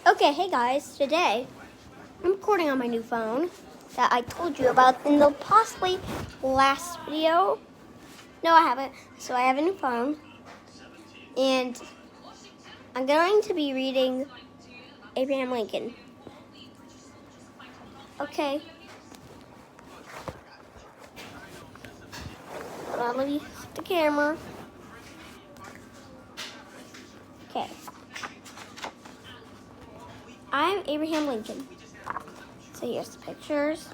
Okay, hey guys, today I'm recording on my new phone that I told you about in the possibly last video. No, I haven't. So I have a new phone and I'm going to be reading Abraham Lincoln. Okay. Hold on, let me set the camera. Okay. I'm Abraham Lincoln. So here's the pictures.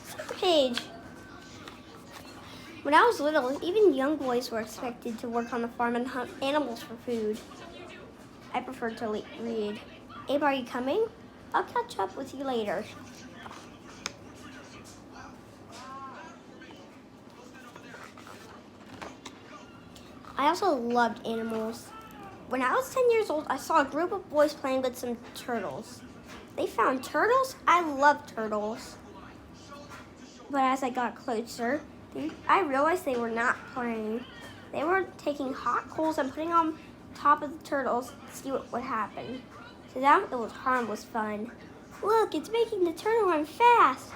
Second page. When I was little, even young boys were expected to work on the farm and hunt animals for food. I prefer to read. Abe, are you coming? I'll catch up with you later. I also loved animals. When I was 10 years old, I saw a group of boys playing with some turtles. They found turtles? I love turtles. But as I got closer, I realized they were not playing. They were taking hot coals and putting on top of the turtles to see what would happen. To them, it was harmless fun. Look, it's making the turtle run fast.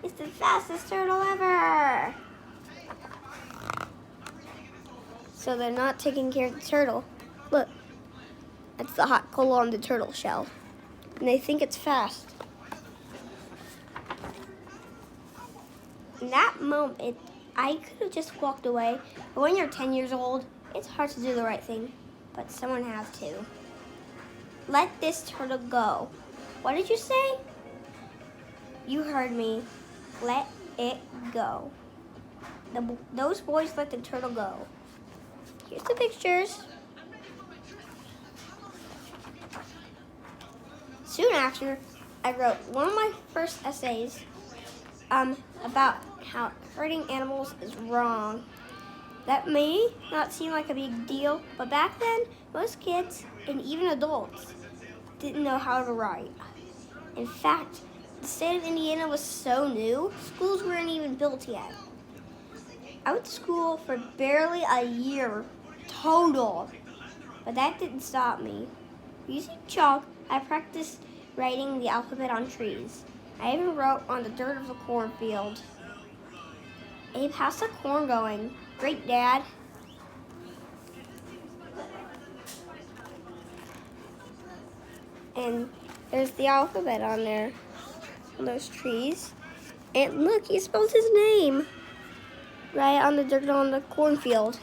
It's the fastest turtle ever. So they're not taking care of the turtle. Look, that's the hot coal on the turtle shell. And they think it's fast. In that moment, I could have just walked away. But when you're 10 years old, it's hard to do the right thing. But someone has to. Let this turtle go. What did you say? You heard me. Let it go. Those boys let the turtle go. Here's the pictures. Soon after, I wrote one of my first essays about how hurting animals is wrong. That may not seem like a big deal, but back then, most kids and even adults didn't know how to write. In fact, the state of Indiana was so new, schools weren't even built yet. I went to school for barely a year total, but that didn't stop me. Using chalk, I practiced writing the alphabet on trees. I even wrote on the dirt of the cornfield. Abe, how's the corn going? Great, Dad. And there's the alphabet on there, on those trees. And look, he spelled his name right on the dirt on the cornfield.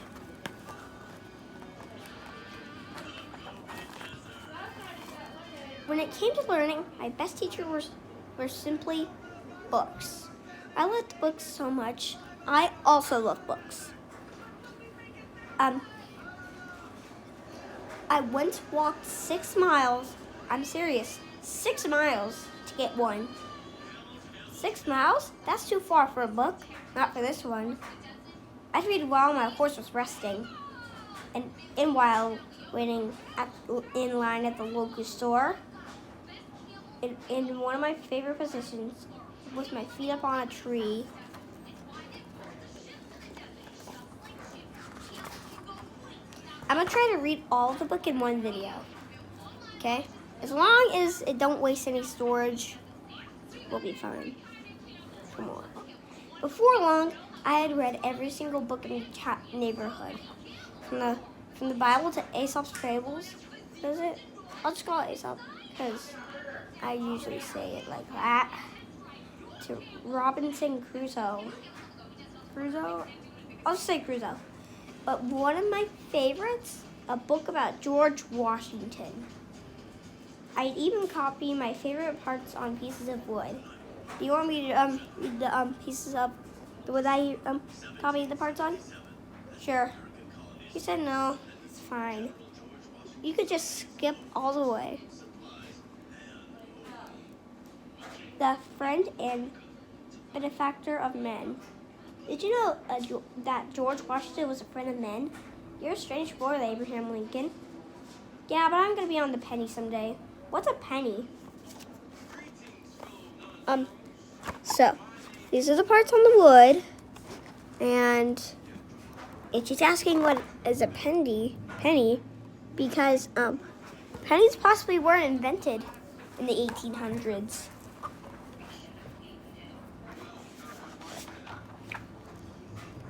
When it came to learning, my best teachers were simply books. I loved books so much. I also love books. I once walked 6 miles. I'm serious, 6 miles to get one. 6 miles? That's too far for a book. Not for this one. I'd read while my horse was resting, and while waiting in line at the local store. In one of my favorite positions with my feet up on a tree. I'm gonna try to read all of the book in one video, okay? As long as it don't waste any storage, we'll be fine. Come on. Before long, I had read every single book in the neighborhood. From the Bible to Aesop's Fables. Does it? I'll just call it Aesop, because I usually say it like that. To Robinson Crusoe. Crusoe? I'll just say Crusoe. But one of my favorites, a book about George Washington. I'd even copy my favorite parts on pieces of wood. Do you want me to read the pieces of the wood I copy the parts on? Sure. He said no, it's fine. You could just skip all the way. The friend and benefactor of men. Did you know that George Washington was a friend of men? You're a strange boy, Abraham Lincoln. Yeah, but I'm going to be on the penny someday. What's a penny? So, these are the parts on the wood. And if she's asking what is a penny, penny because pennies possibly weren't invented in the 1800s.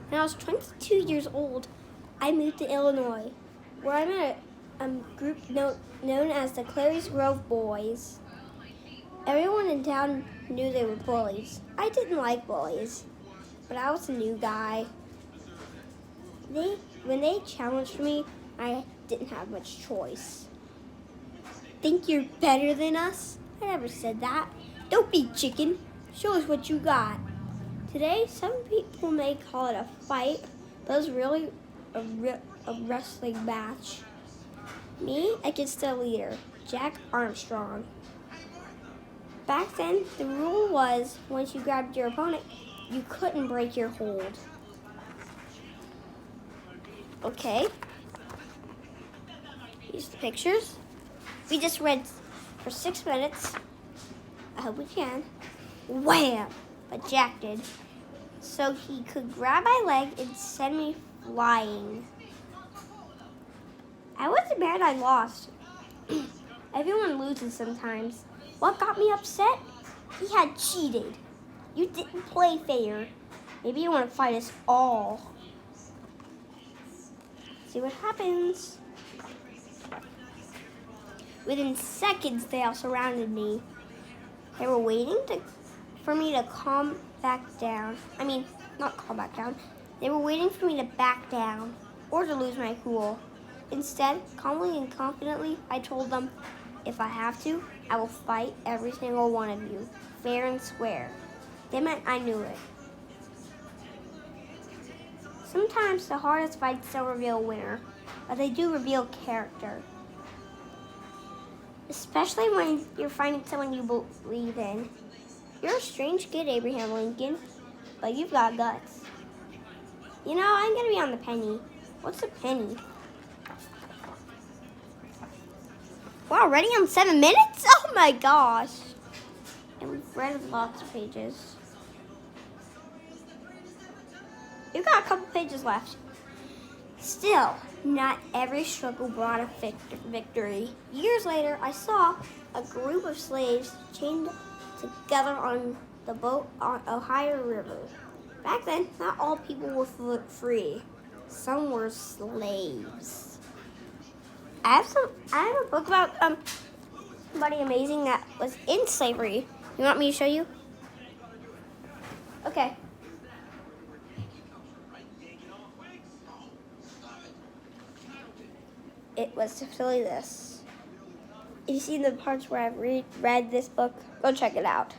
When I was 22 years old, I moved to Illinois, where I met a group known as the Clary's Grove Boys. Everyone in town knew they were bullies. I didn't like bullies, but I was a new guy. When they challenged me, I didn't have much choice. Think you're better than us? I never said that. Don't be chicken. Show us what you got. Today, some people may call it a fight, but it was really a wrestling match. Me against the leader, Jack Armstrong. Back then, the rule was once you grabbed your opponent, you couldn't break your hold. Okay. Here's the pictures. We just read for 6 minutes. I hope we can. Wham! But Jack did. So he could grab my leg and send me flying. I wasn't mad I lost. Everyone loses sometimes. What got me upset? He had cheated. You didn't play fair. Maybe you want to fight us all. See what happens. Within seconds, they all surrounded me. They were waiting for me to calm back down. I mean, not calm back down. They were waiting for me to back down or to lose my cool. Instead, calmly and confidently, I told them, if I have to, I will fight every single one of you, fair and square. They meant I knew it. Sometimes the hardest fights don't reveal a winner, but they do reveal character. Especially when you're fighting someone you believe in. You're a strange kid, Abraham Lincoln, but you've got guts. You know, I'm gonna be on the penny. What's a penny? We're already on 7 minutes? Oh my gosh. And we've read lots of pages. We've got a couple pages left. Still, not every struggle brought a victory. Years later, I saw a group of slaves chained together on the boat on Ohio River. Back then, not all people were free. Some were slaves. I have a book about somebody amazing that was in slavery. You want me to show you? Okay. It was simply this. If you've seen the parts where I've read this book, go check it out.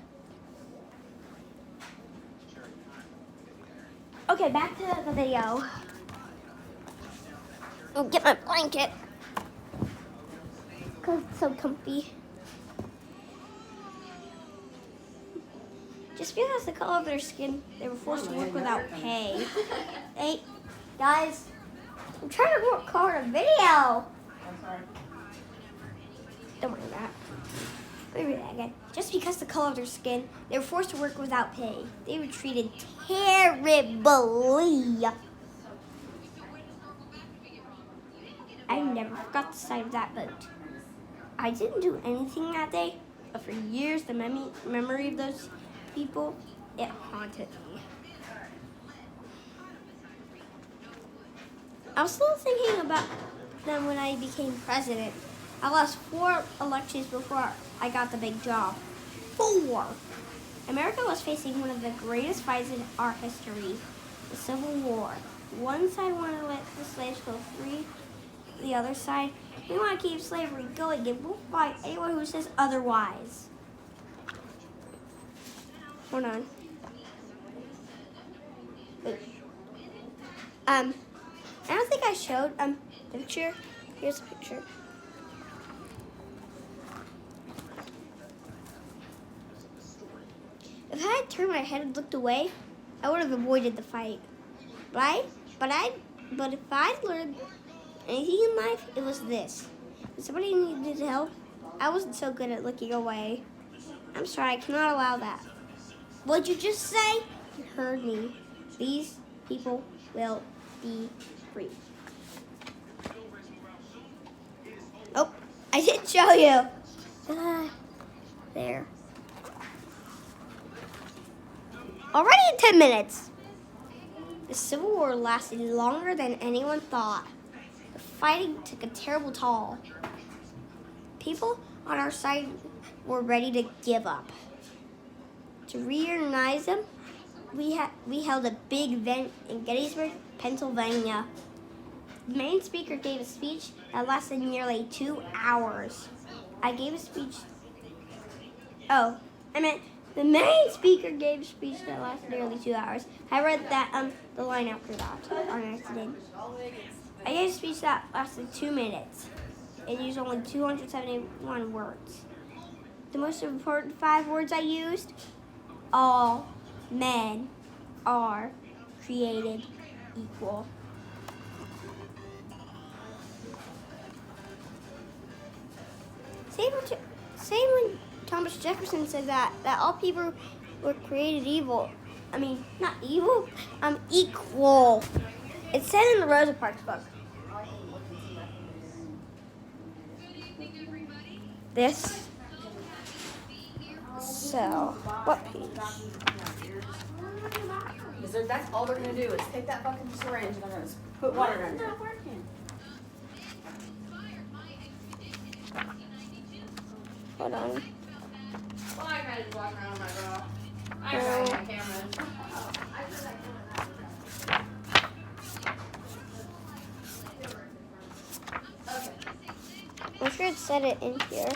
Okay, back to the video. I'll get my blanket because it's so comfy. Just because the color of their skin, they were forced to work without pay. Hey, guys, I'm trying to record a video. Don't mind that. Let me read that again. Just because the color of their skin, they were forced to work without pay. They were treated terribly. I never forgot the sight of that boat. I didn't do anything that day, but for years, the memory of those people, it haunted me. I was still thinking about them when I became president. I lost 4 elections before I got the big job. 4! America was facing one of the greatest fights in our history, the Civil War. One side wanted to let the slaves go free. The other side, we want to keep slavery going and we'll fight anyone who says otherwise. Hold on. I don't think I showed the picture. Here's the picture. If I had turned my head and looked away, I would have avoided the fight. But if I'd learned anything in life, it was this. If somebody needed help, I wasn't so good at looking away. I'm sorry, I cannot allow that. What'd you just say? You heard me. These people will be free. I didn't show you. There. Already in 10 minutes. The Civil War lasted longer than anyone thought. The fighting took a terrible toll. People on our side were ready to give up. To reunionize them, we held a big event in Gettysburg, Pennsylvania. The main speaker gave a speech that lasted nearly 2 hours. I gave a speech. Oh, I meant the main speaker gave a speech that lasted nearly 2 hours. I read that the line after that on accident. I gave a speech that lasted 2 minutes. It used only 271 words. The most important 5 words I used: all men are created equal. Same when Thomas Jefferson said that all people were created evil. I mean, not evil, equal. It's said in the Rosa Parks book. This. So, what page? That's all they're gonna do is take that fucking syringe and they're gonna put water in it. It's not working. Hold on. Well, I tried to walk around my rock. I tried my camera. I'm sure it said it in here.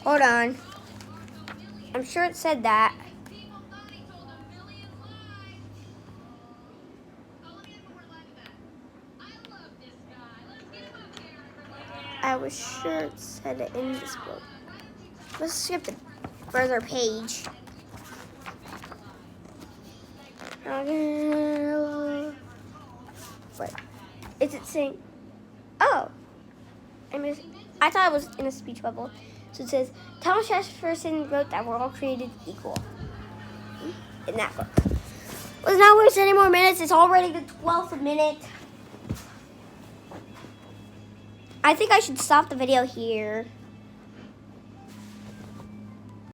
Hold on. I'm sure it said that. I was sure it said it in this book. Let's skip the further page. What? Is it saying? Oh, I thought it was in a speech bubble. So it says, Thomas Jefferson wrote that we're all created equal. In that book. Let's not waste any more minutes. It's already the 12th minute. I think I should stop the video here.